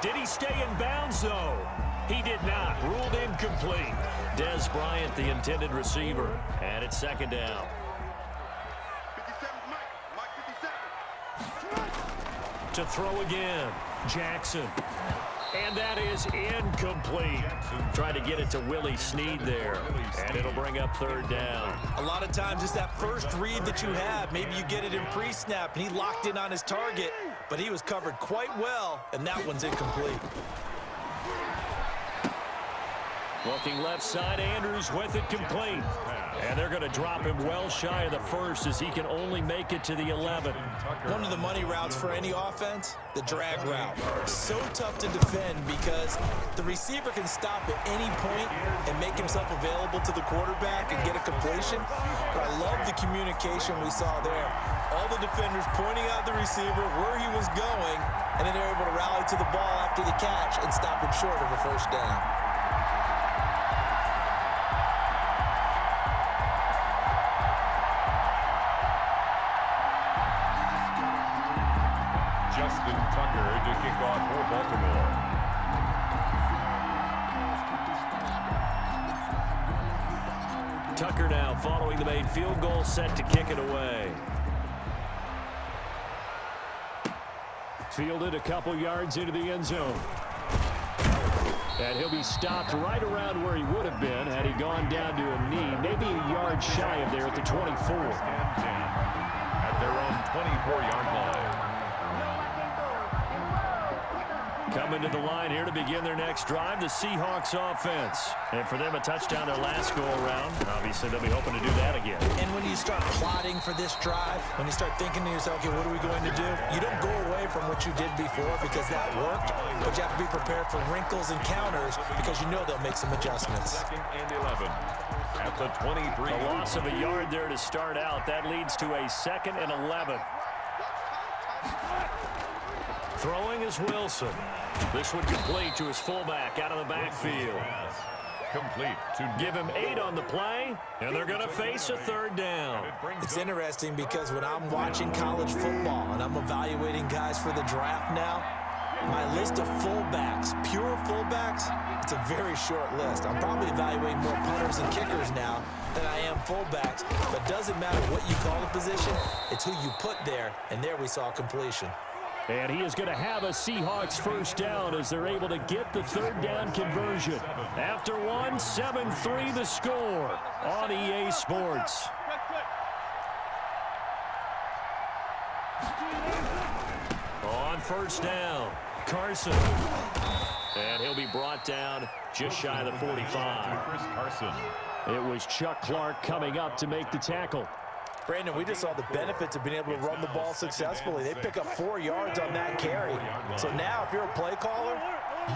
Did he stay in bounds, though? He did not. Ruled incomplete. Des Bryant, the intended receiver. And it's second down. 57, Mike 57. To throw again. Jackson. And that is incomplete. Trying to get it to Willie Snead there. And it'll bring up third down. A lot of times it's that first read that you have. Maybe you get it in pre-snap, and he locked in on his target, but he was covered quite well, and that one's incomplete. Looking left side, Andrews with it complete. And they're going to drop him well shy of the first as he can only make it to the 11. One of the money routes for any offense, the drag route. So tough to defend because the receiver can stop at any point and make himself available to the quarterback and get a completion. But I love the communication we saw there. All the defenders pointing out the receiver where he was going, and then they're able to rally to the ball after the catch and stop him short of a first down. Justin Tucker to kick off for Baltimore. Tucker now following the made field goal, set to kick it away. Fielded a couple yards into the end zone. And he'll be stopped right around where he would have been had he gone down to a knee, maybe a yard shy of there at the 24. At their own 24-yard line. Coming to the line here to begin their next drive, the Seahawks offense. And for them, a touchdown their last go-around. Obviously, they'll be hoping to do that again. And when you start plotting for this drive, when you start thinking to yourself, okay, what are we going to do? You don't go away from what you did before because that worked, but you have to be prepared for wrinkles and counters because you know they'll make some adjustments. Second and 11 at the 23. A loss of a yard there to start out. That leads to a second and 11. Throwing is Wilson. This one complete to his fullback out of the backfield. Complete to give him 8 on the play, and they're going to face a third down. It's interesting because when I'm watching college football and I'm evaluating guys for the draft now, my list of fullbacks, pure fullbacks, it's a very short list. I'm probably evaluating more punters and kickers now than I am fullbacks, but it doesn't matter what you call the position, it's who you put there, and there we saw completion. And he is going to have a Seahawks first down as they're able to get the third down conversion. After one, 7-3 the score on EA Sports. On first down, Carson. And he'll be brought down just shy of the 45. Chris Carson. It was Chuck Clark coming up to make the tackle. Brandon, we just saw the benefits of being able to run the ball successfully. They pick up 4 yards on that carry. So now if you're a play caller,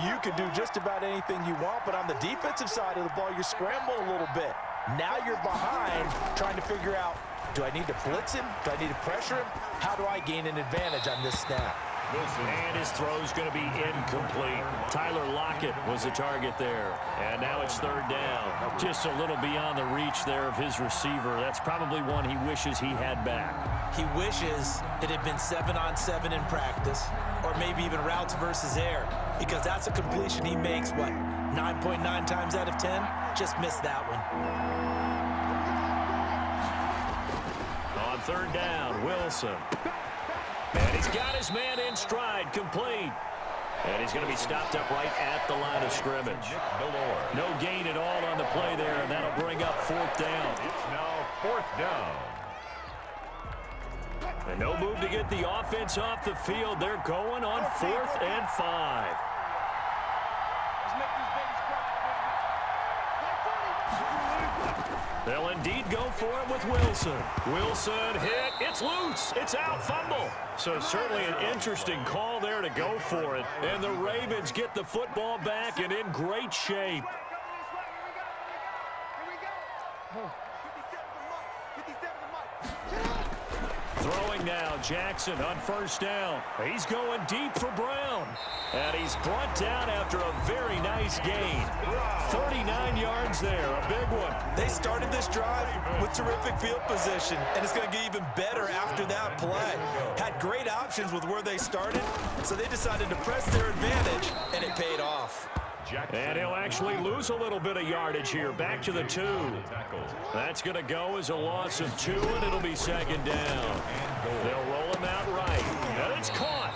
you can do just about anything you want, but on the defensive side of the ball, you're scrambling a little bit. Now you're behind trying to figure out, do I need to blitz him? Do I need to pressure him? How do I gain an advantage on this snap? And his throw is going to be incomplete. Tyler Lockett was the target there. And now it's third down. Just a little beyond the reach there of his receiver. That's probably one he wishes he had back. He wishes it had been 7-on-7 in practice, or maybe even routes versus air, because that's a completion he makes, what, 9.9 times out of 10? Just missed that one. On third down, Wilson. And he's got his man in stride, complete. And he's going to be stopped up right at the line of scrimmage. No gain at all on the play there, and that'll bring up fourth down. It's now fourth down. And no move to get the offense off the field. They're going on 4th and 5. They'll indeed go for it with Wilson. Wilson hit. It's loose. It's out. Fumble. So certainly an interesting call there to go for it. And the Ravens get the football back and in great shape. Throwing now, Jackson on first down. He's going deep for Brown. And he's brought down after a very nice gain. 39 yards there, a big one. They started this drive with terrific field position, and it's going to get even better after that play. Had great options with where they started, so they decided to press their advantage paid off. And he'll actually lose a little bit of yardage here. Back to the 2. That's going to go as a loss of 2, and it'll be second down. They'll roll him out right. And it's caught.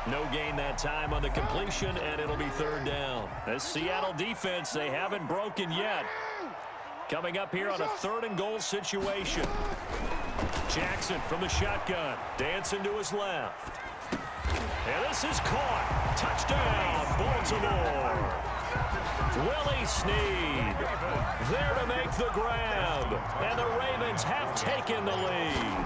No gain that time on the completion, and it'll be third down. The Seattle defense, they haven't broken yet. Coming up here on a 3rd and goal situation. Jackson from the shotgun. Dancing to his left. And this is caught. Touchdown, Baltimore. Willie Snead there to make the grab. And the Ravens have taken the lead.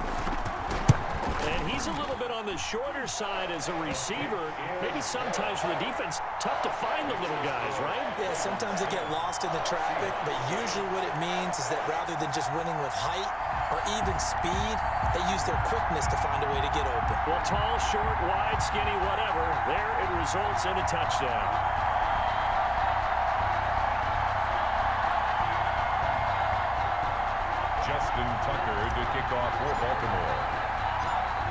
And he's a little bit on the shorter side as a receiver. Maybe sometimes for the defense, tough to find the little guys, right? Yeah, sometimes they get lost in the traffic, but usually what it means is that rather than just winning with height or even speed, they use their quickness to find a way to get open. Well, tall, short, wide, skinny, whatever, there it results in a touchdown. Justin Tucker to kick off for Baltimore.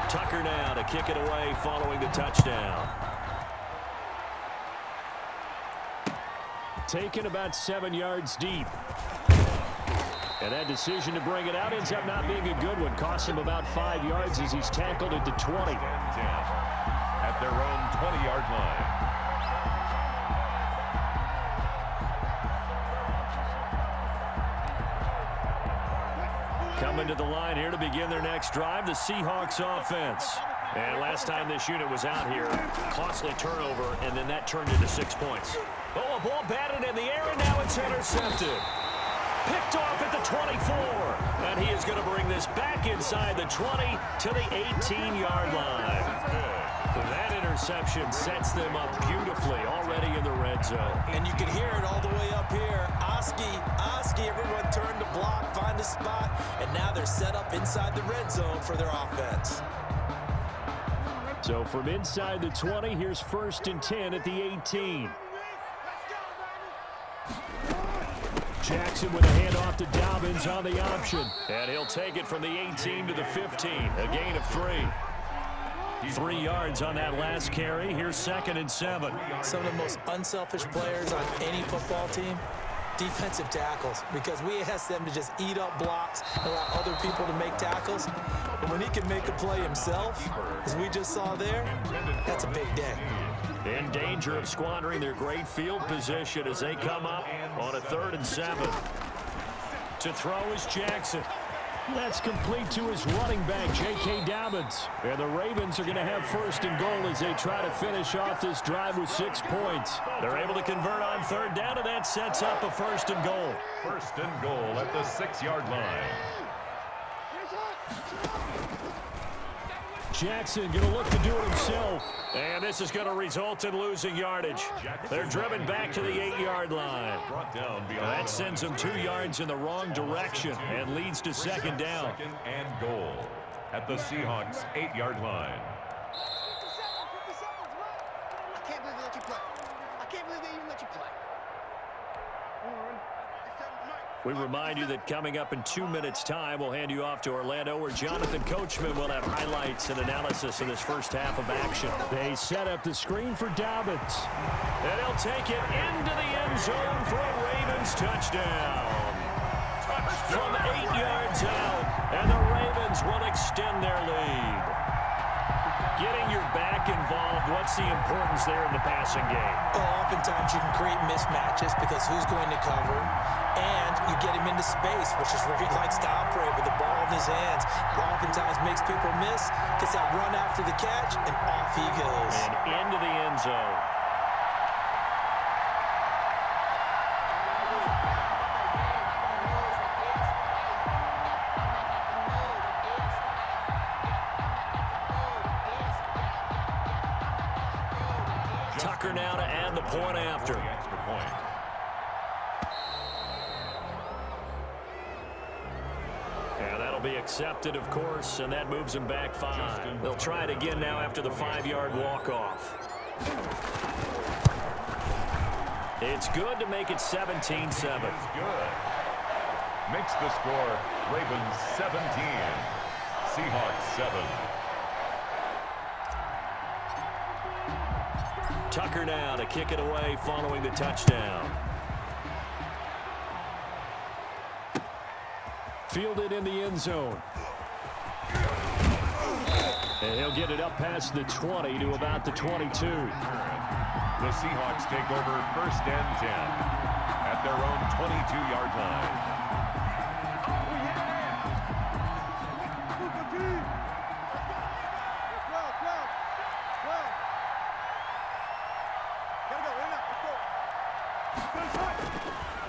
Tucker now to kick it away following the touchdown. Taken about 7 yards deep. And that decision to bring it out ends up not being a good one. Costs him about 5 yards as he's tackled at the 20. At their own 20-yard line. Coming to the line here to begin their next drive, the Seahawks offense. And last time this unit was out here, costly turnover, and then that turned into 6 points. Oh, a ball batted in the air, and now it's intercepted. Picked off at the 24. And he is going to bring this back inside the 20 to the 18-yard line. That interception sets them up beautifully already in the red zone. And you can hear it all the way up here. Oski, everyone turned to block, find a spot, and now they're set up inside the red zone for their offense. So from inside the 20, here's 1st and 10 at the 18. Jackson with a handoff to Dobbins on the option. And he'll take it from the 18 to the 15. A gain of 3. 3 yards on that last carry. Here's 2nd and 7. Some of the most unselfish players on any football team, defensive tackles, because we ask them to just eat up blocks, allow other people to make tackles. And when he can make a play himself, as we just saw there, that's a big day. In danger of squandering their great field position as they come up on a 3rd and 7. To throw is Jackson. That's complete to his running back, J.K. Dobbins. And the Ravens are going to have 1st and goal as they try to finish off this drive with 6 points. They're able to convert on 3rd down, and that sets up a 1st and goal. 1st and goal at the 6-yard line. Jackson going to look to do it himself. And this is going to result in losing yardage. They're driven back to the 8-yard line. That sends them 2 yards in the wrong direction and leads to 2nd down. 2nd and goal at the Seahawks 8-yard line. I can't believe they let you play. I can't believe they even let you play. We remind you that coming up in 2 minutes' time, we'll hand you off to Orlando, where Jonathan Coachman will have highlights and analysis of this first half of action. They set up the screen for Dobbins. And he'll take it into the end zone for a Ravens touchdown. From 8 yards out, and the Ravens will extend their lead. Getting your back involved, what's the importance there in the passing game? Well, oftentimes you can create mismatches because who's going to cover, and you get him into space, which is where he likes to operate with the ball in his hands. Oftentimes makes people miss, gets that run after the catch, and off he goes. And into the end zone. Tucker now to add the point after. Extra point. And that'll be accepted, of course, and that moves him back 5. They'll try it again now after the 5-yard walk-off. It's good to make it 17-7. Good. Makes the score Ravens 17, Seahawks 7. Tucker now to kick it away following the touchdown. Fielded in the end zone. And he'll get it up past the 20 to about the 22. The Seahawks take over 1st and 10 at their own 22-yard line.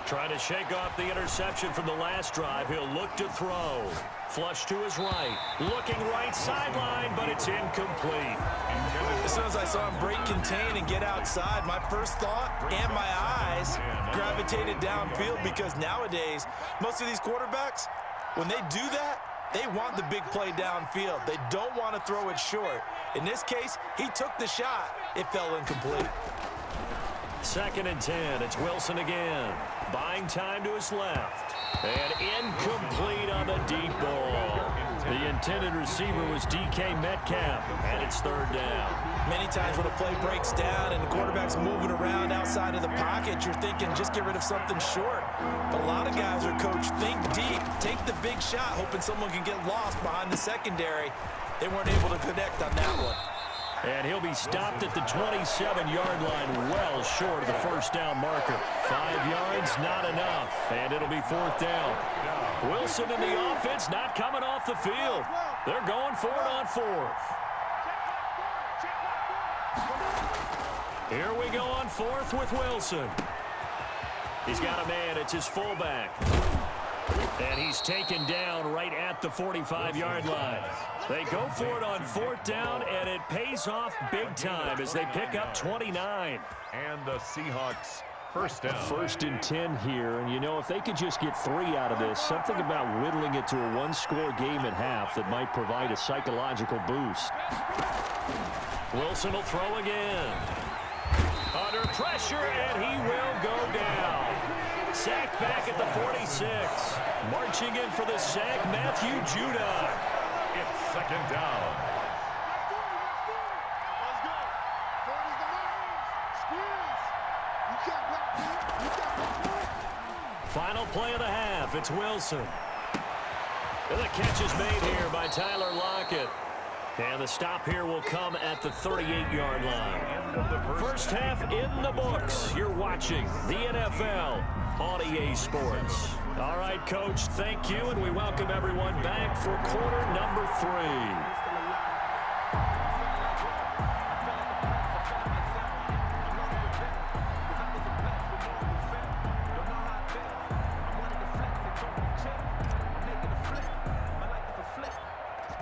Trying to shake off the interception from the last drive. He'll look to throw. Flush to his right. Looking right sideline, but it's incomplete. As soon as I saw him break contain and get outside, my first thought and my eyes gravitated downfield, because nowadays, most of these quarterbacks, when they do that, they want the big play downfield. They don't want to throw it short. In this case, he took the shot. It fell incomplete. 2nd and 10. It's Wilson again. Buying time to his left. And incomplete on the deep ball. The intended receiver was DK Metcalf. And it's 3rd down. Many times when a play breaks down and the quarterback's moving around outside of the pocket, you're thinking just get rid of something short. But a lot of guys are coached, think deep, take the big shot, hoping someone can get lost behind the secondary. They weren't able to connect on that one. And he'll be stopped at the 27-yard line, well short of the 1st down marker. 5 yards, not enough, and it'll be 4th down. Wilson and the offense not coming off the field. They're going for it on 4th. Here we go on 4th with Wilson. He's got a man. It's his fullback. And he's taken down right at the 45-yard line. They go for it on 4th down, and it pays off big time as they pick up 29. And the Seahawks 1st down. 1st and 10 here, and you know, if they could just get 3 out of this, something about whittling it to a 1-score game at half that might provide a psychological boost. Wilson will throw again. Under pressure, and he will go down. Sacked back at the 46. Marching in for the sack, Matthew Judon. It's 2nd down. Final play of the half. It's Wilson. And the catch is made here by Tyler Lockett. And the stop here will come at the 38-yard line. 1st half in the books. You're watching the NFL on EA Sports. All right, Coach, thank you, and we welcome everyone back for quarter number 3.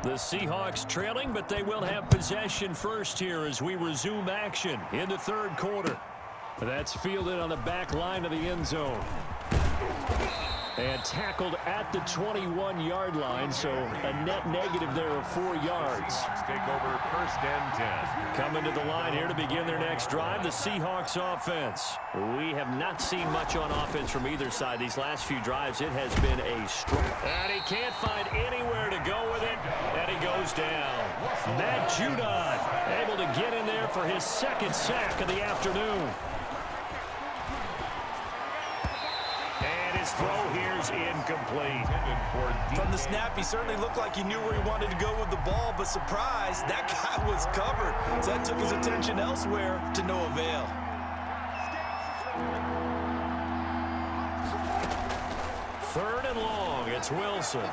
The Seahawks trailing, but they will have possession first here as we resume action in the 3rd quarter. That's fielded on the back line of the end zone. And tackled at the 21-yard line, so a net negative there of 4 yards. Take over 1st and 10. Coming to the line here to begin their next drive, the Seahawks offense. We have not seen much on offense from either side. These last few drives, it has been a struggle. And he can't find anywhere to go with it, and he goes down. Matt Judon able to get in there for his 2nd sack of the afternoon. His throw here's incomplete. From the snap, he certainly looked like he knew where he wanted to go with the ball, but surprise, that guy was covered. So that took his attention elsewhere to no avail. 3rd and long, it's Wilson.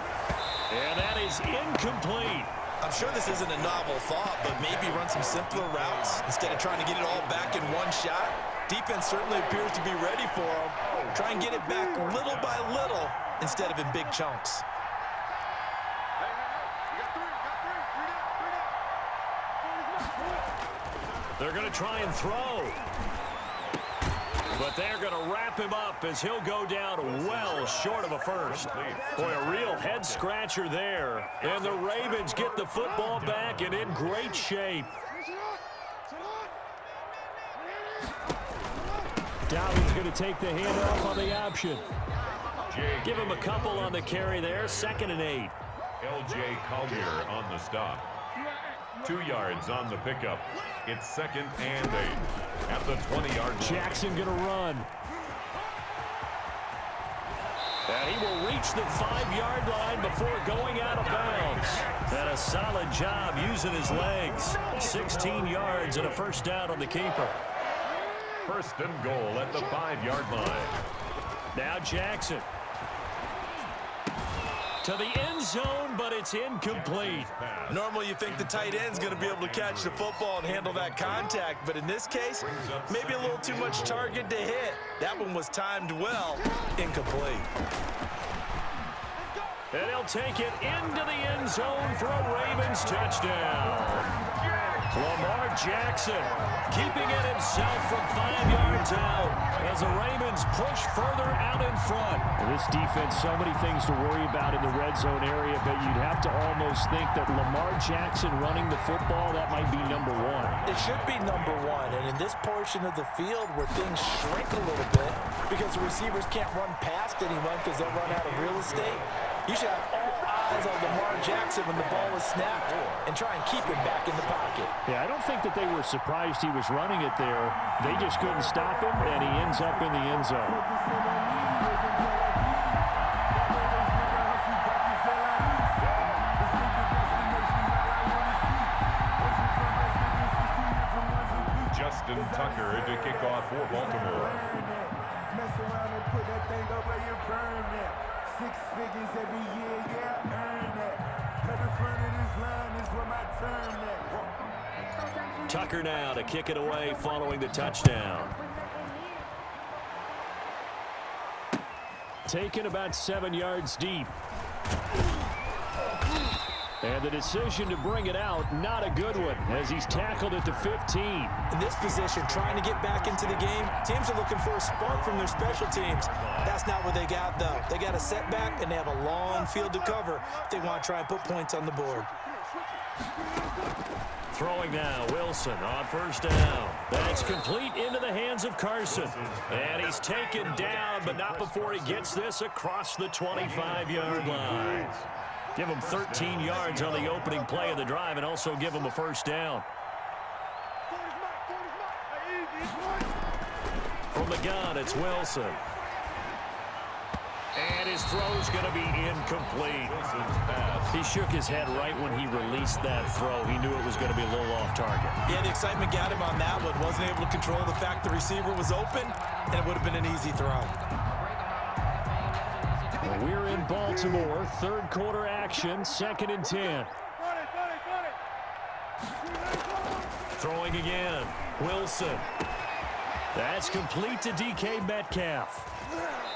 And that is incomplete. I'm sure this isn't a novel thought, but maybe run some simpler routes instead of trying to get it all back in one shot. Defense certainly appears to be ready for him. Try and get it back little by little instead of in big chunks. They're going to try and throw. But they're going to wrap him up as he'll go down well short of a first. Boy, a real head-scratcher there. And the Ravens get the football back and in great shape. Dowd's going to take the handoff on the option. Give him a couple on the carry there. 2nd and 8. L.J. Collier on the stop. 2 yards on the pickup. It's 2nd and 8 at the 20-yard line. Jackson going to run. And he will reach the 5-yard line before going out of bounds. And a solid job using his legs. 16 yards and a first down on the keeper. 1st and goal at the 5-yard line. Now Jackson. To the end zone, but it's incomplete. Normally you think the tight end's going to be able to catch the football and handle that contact, but in this case, maybe a little too much target to hit. That one was timed well. Incomplete. And he'll take it into the end zone for a Ravens touchdown. Lamar Jackson keeping it himself from 5 yards out as the Ravens push further out in front. This defense, so many things to worry about in the red zone area, but you'd have to almost think that Lamar Jackson running the football, that might be number one. It should be number one, and in this portion of the field where things shrink a little bit because the receivers can't run past anyone because they'll run out of real estate, you should have all eyes on Lamar Jackson when the ball is snapped and try and keep him back in the pocket. Yeah, I don't think that they were surprised he was running it there. They just couldn't stop him, and he ends up in the end zone. Justin Tucker to kick off for Baltimore. Mess around and put that thing up where you burn that. 6 figures every year, yeah, earn that. At the front of this line is where my turn at. Tucker now to kick it away following the touchdown. Taken about 7 yards deep. And the decision to bring it out, not a good one, as he's tackled at the 15. In this position, trying to get back into the game, teams are looking for a spark from their special teams. That's not what they got, though. They got a setback, and they have a long field to cover if they want to try and put points on the board. Throwing now, Wilson on first down. That's complete into the hands of Carson. And he's taken down, but not before he gets this across the 25-yard line. Give him 13 yards on the opening play of the drive and also give him a first down. From the gun, it's Wilson. And his throw's going to be incomplete. He shook his head right when he released that throw. He knew it was going to be a little off target. Yeah, the excitement got him on that one. Wasn't able to control the fact the receiver was open, and it would have been an easy throw. We're in Baltimore, third quarter action, 2nd and 10. Throwing again, Wilson. That's complete to DK Metcalf.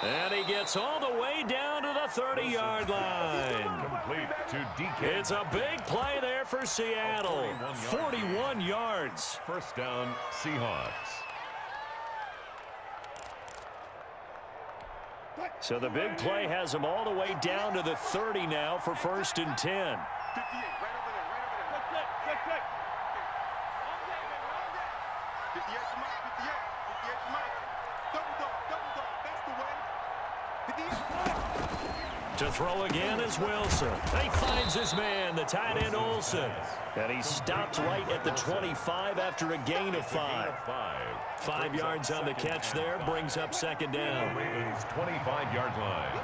And he gets all the way down to the 30-yard line. Complete to DK. It's a big play there for Seattle. 41 yards. First down, Seahawks. So the big play has him all the way down to the 30 now for 1st and 10. To throw again is Wilson. He finds his man, the tight end Olsen. And he stopped right at the 25 after a gain of 5. 5 yards on the catch there, brings up 2nd down. Ravens 25-yard line.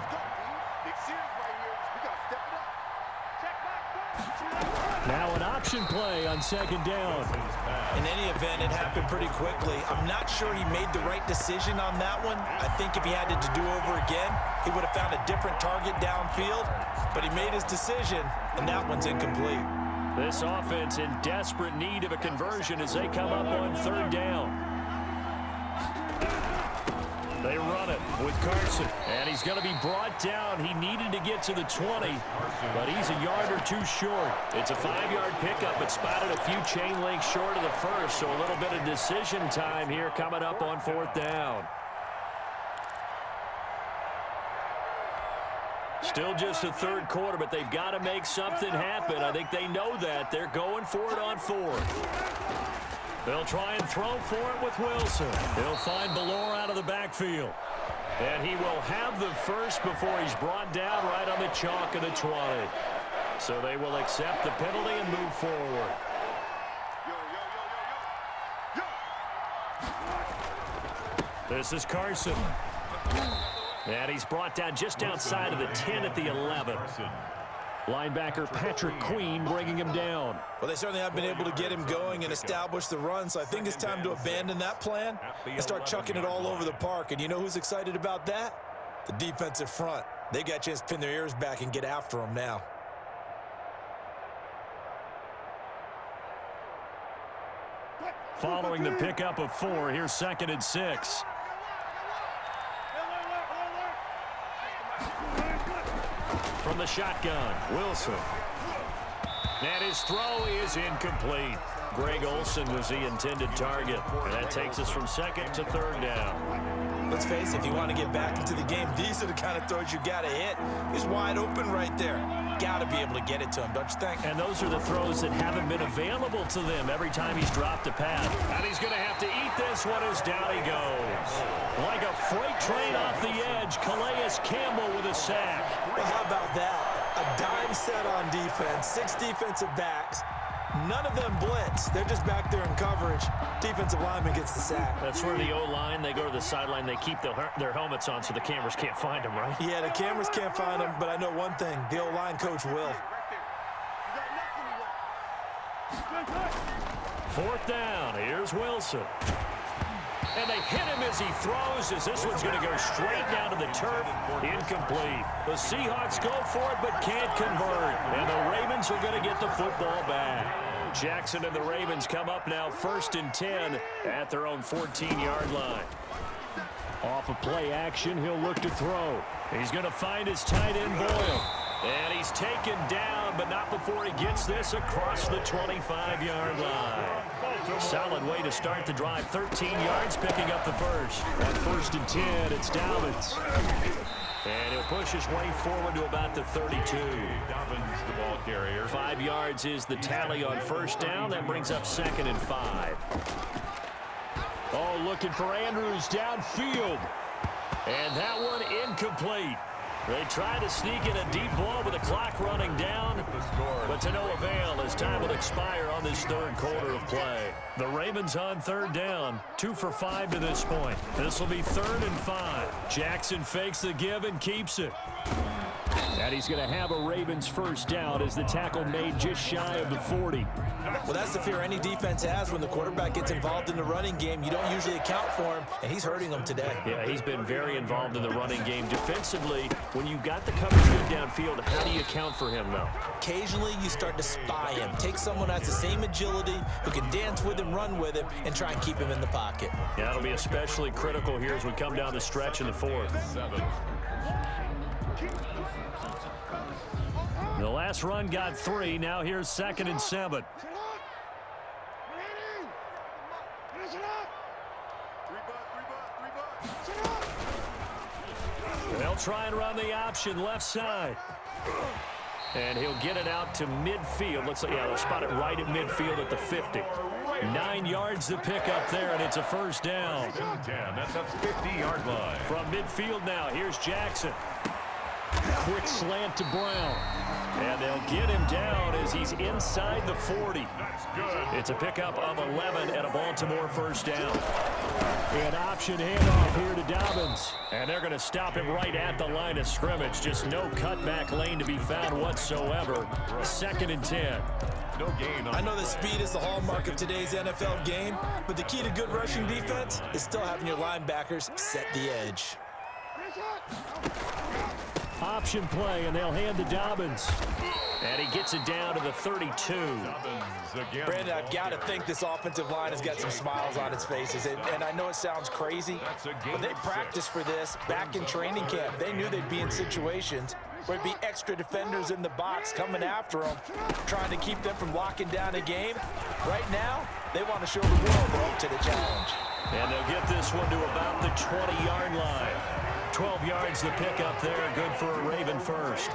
Now an option play on 2nd down. In any event, it happened pretty quickly. I'm not sure he made the right decision on that one. I think if he had it to do over again, he would have found a different target downfield. But he made his decision, and that one's incomplete. This offense in desperate need of a conversion as they come up on 3rd down. They run it with Carson, and he's going to be brought down. He needed to get to the 20, but he's a yard or two short. It's a 5-yard pickup, but spotted a few chain links short of the first, so a little bit of decision time here coming up on 4th down. Still just the 3rd quarter, but they've got to make something happen. I think they know that. They're going for it on 4th. They'll try and throw for it with Wilson. He'll find Ballore out of the backfield. And he will have the first before he's brought down right on the chalk of the 20. So they will accept the penalty and move forward. This is Carson. And he's brought down just outside of the 10 at the 11. Linebacker Patrick Queen bringing him down. Well, they certainly have been able to get him going and establish the run, so I think it's time to abandon that plan and start chucking it all over the park. And you know who's excited about that? The defensive front. They got a chance to pin their ears back and get after him now. Following the pickup of 4, here's 2nd and 6. From the shotgun, Wilson. And his throw is incomplete. Greg Olsen was the intended target. And that takes us from 2nd to 3rd down. Let's face it, if you want to get back into the game, these are the kind of throws you got to hit. He's wide open right there. Got to be able to get it to him, don't you think? And those are the throws that haven't been available to them every time he's dropped a pass. And he's going to have to eat this one as down he goes. Like a freight train off the edge, Calais Campbell with a sack. Well, how about that? A dime set on defense, 6 defensive backs. None of them blitz. They're just back there in coverage. Defensive lineman gets the sack. That's where the O-line, they go to the sideline, they keep their helmets on so the cameras can't find them, right? Yeah, the cameras can't find them, but I know one thing. The O-line coach will. 4th down. Here's Wilson. And they hit him as he throws, as this one's going to go straight down to the turf. Incomplete. The Seahawks go for it but can't convert. And the Ravens are going to get the football back. Jackson and the Ravens come up now 1st and 10 at their own 14-yard line. Off of play action, he'll look to throw. He's going to find his tight end, Boyle. And he's taken down, but not before he gets this across the 25-yard line. Solid way to start the drive. 13 yards, picking up the first. On 1st and 10, it's Dobbins. And he'll push his way forward to about the 32. Dobbins, the ball carrier. 5 yards is the tally on 1st down. That brings up 2nd and 5. Oh, looking for Andrews downfield. And that one incomplete. They try to sneak in a deep ball with the clock running down, but to no avail as time will expire on this 3rd quarter of play. The Ravens on 3rd down, 2 for 5 to this point. This will be 3rd and 5. Jackson fakes the give and keeps it. And he's going to have a Ravens 1st down as the tackle made just shy of the 40. Well, that's the fear any defense has when the quarterback gets involved in the running game. You don't usually account for him, and he's hurting them today. Yeah, he's been very involved in the running game. Defensively, when you got the coverage good downfield, how do you account for him, though? Occasionally, you start to spy him. Take someone who has the same agility, who can dance with him, run with him, and try and keep him in the pocket. Yeah, that'll be especially critical here as we come down the stretch in the 4th. 7. The last run got 3. Now here's 2nd and 7. They'll try and run the option left side. And he'll get it out to midfield. Looks like, yeah, they'll spot it right at midfield at the 50. 9 yards to pick up there, and it's a 1st down. 10. That's up 50-yard line. From midfield now, here's Jackson. Quick slant to Brown. And they'll get him down as he's inside the 40. That's good. It's a pickup of 11 and a Baltimore 1st down. An option handoff here to Dobbins. And they're going to stop him right at the line of scrimmage. Just no cutback lane to be found whatsoever. 2nd and 10. No gain. I know that speed is the hallmark of today's NFL game, but the key to good rushing defense is still having your linebackers set the edge. Option play, and they'll hand to Dobbins. And he gets it down to the 32. Brandon, I've got to think this offensive line has got some smiles on its faces. And I know it sounds crazy, but they practiced for this back in training camp. They knew they'd be in situations where it'd be extra defenders in the box coming after them, trying to keep them from locking down a game. Right now, they want to show the world they're up to the challenge. And they'll get this one to about the 20-yard line. 12 yards to pick up there. Good for a Raven 1st.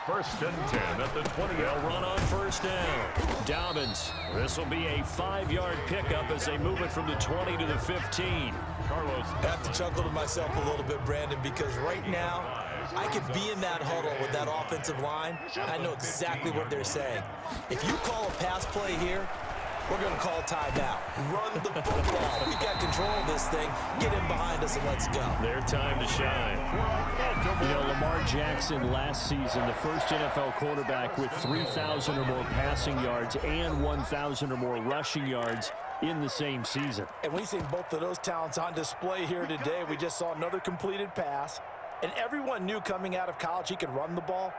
1st and 10 at the 20. They'll run on 1st down. Dobbins. This will be a 5-yard pickup as they move it from the 20 to the 15. Carlos. I have to chuckle to myself a little bit, Brandon, because right now I could be in that huddle with that offensive line. I know exactly what they're saying. If you call a pass play here, we're going to call timeout. Run the football. We got thing, get in behind us, and let's go. Their time to shine. You know, Lamar Jackson last season, the first NFL quarterback with 3,000 or more passing yards and 1,000 or more rushing yards in the same season. And we've seen both of those talents on display here today. We just saw another completed pass. And everyone knew coming out of college he could run the ball.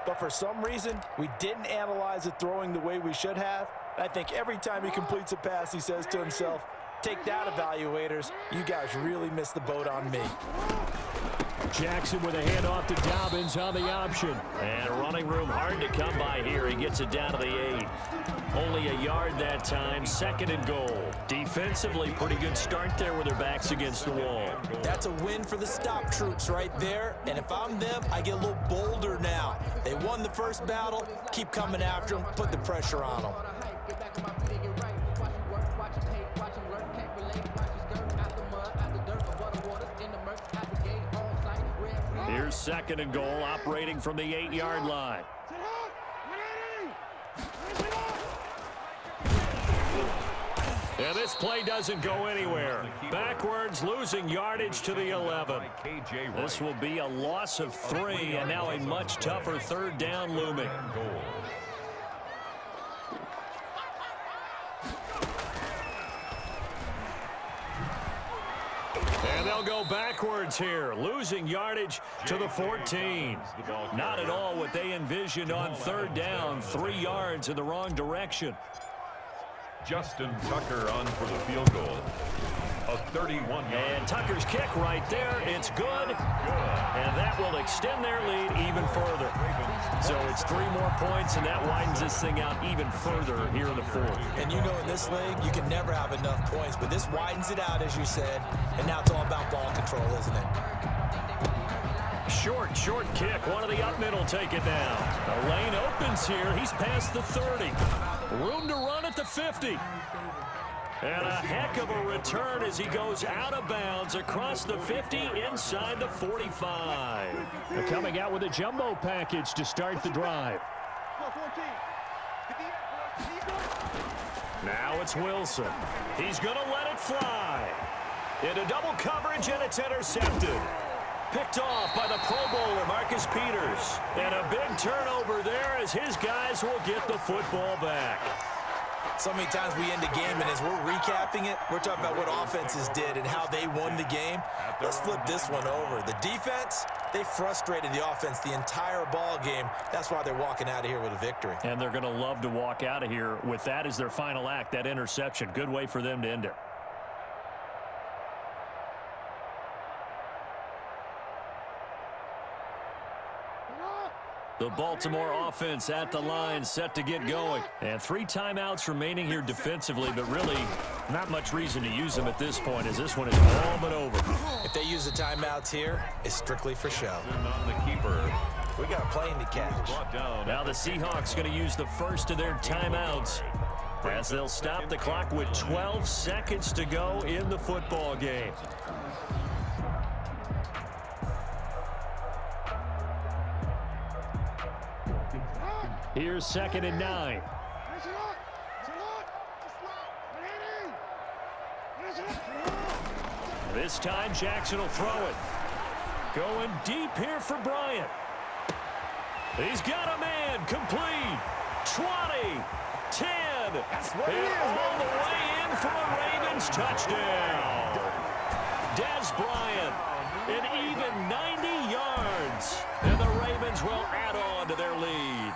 But for some reason, we didn't analyze it throwing the way we should have. I think every time he completes a pass, he says to himself, take that, evaluators. You guys really missed the boat on me. Jackson with a handoff to Dobbins on the option. And running room hard to come by here. He gets it down to the 8. Only a yard that time, 2nd and goal. Defensively, pretty good start there with their backs against the wall. That's a win for the stop troops right there. And if I'm them, I get a little bolder now. They won the first battle. Keep coming after them. Put the pressure on them. Here's 2nd and goal, operating from the 8-yard line. And this play doesn't go anywhere. Backwards, losing yardage to the 11. This will be a loss of 3, and now a much tougher 3rd down looming. And they'll go backwards here, losing yardage to the 14. Not at all what they envisioned on 3rd down, 3 yards in the wrong direction. Justin Tucker on for the field goal. A 31-yard. And Tucker's kick right there. It's good. And that will extend their lead even further. So it's 3 more points, and that widens this thing out even further here in the 4th. And you know in this league, you can never have enough points, but this widens it out, as you said, and now it's all about ball control, isn't it? Short kick. One of the up men will take it down. The lane opens here. He's past the 30. Room to run at the 50. And a heck of a return as he goes out of bounds across the 50 inside the 45. They're coming out with a jumbo package to start the drive. Now it's Wilson. He's going to let it fly. Into double coverage, and it's intercepted. Picked off by the Pro Bowler, Marcus Peters. And a big turnover there as his guys will get the football back. So many times we end the game, and as we're recapping it, we're talking about what offenses did and how they won the game. Let's flip this one over. The defense, they frustrated the offense the entire ball game. That's why they're walking out of here with a victory. And they're going to love to walk out of here with that as their final act, that interception. Good way for them to end it. The Baltimore offense at the line, set to get going. And 3 timeouts remaining here defensively, but really not much reason to use them at this point, as this one is all but over. If they use the timeouts here, it's strictly for show. On the keeper. We got a plane to catch. Now the Seahawks going to use the first of their timeouts as they'll stop the clock with 12 seconds to go in the football game. Here's 2nd and 9. This time Jackson will throw it. Going deep here for Bryant. He's got a man, complete. 20, 10, and all the way in for a Ravens touchdown. Des Bryant, an even 90 yards. And the Ravens will add on to their lead.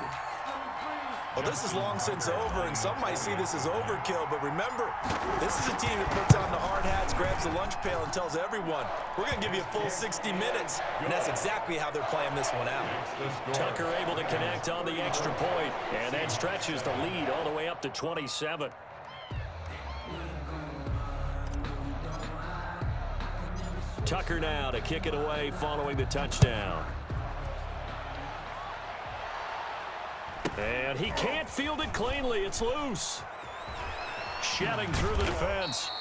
Well, this is long since over, and some might see this as overkill, but remember, this is a team that puts on the hard hats, grabs the lunch pail, and tells everyone, we're going to give you a full 60 minutes, and that's exactly how they're playing this one out. Tucker able to connect on the extra point, and that stretches the lead all the way up to 27. Tucker now to kick it away following the touchdown. And he can't field it cleanly. It's loose. Shedding through the defense.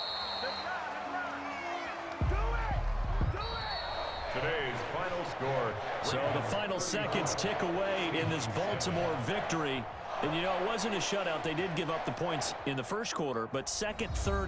Today's final score. So the final seconds tick away in this Baltimore victory. And, you know, it wasn't a shutout. They did give up the points in the first quarter, but second, third,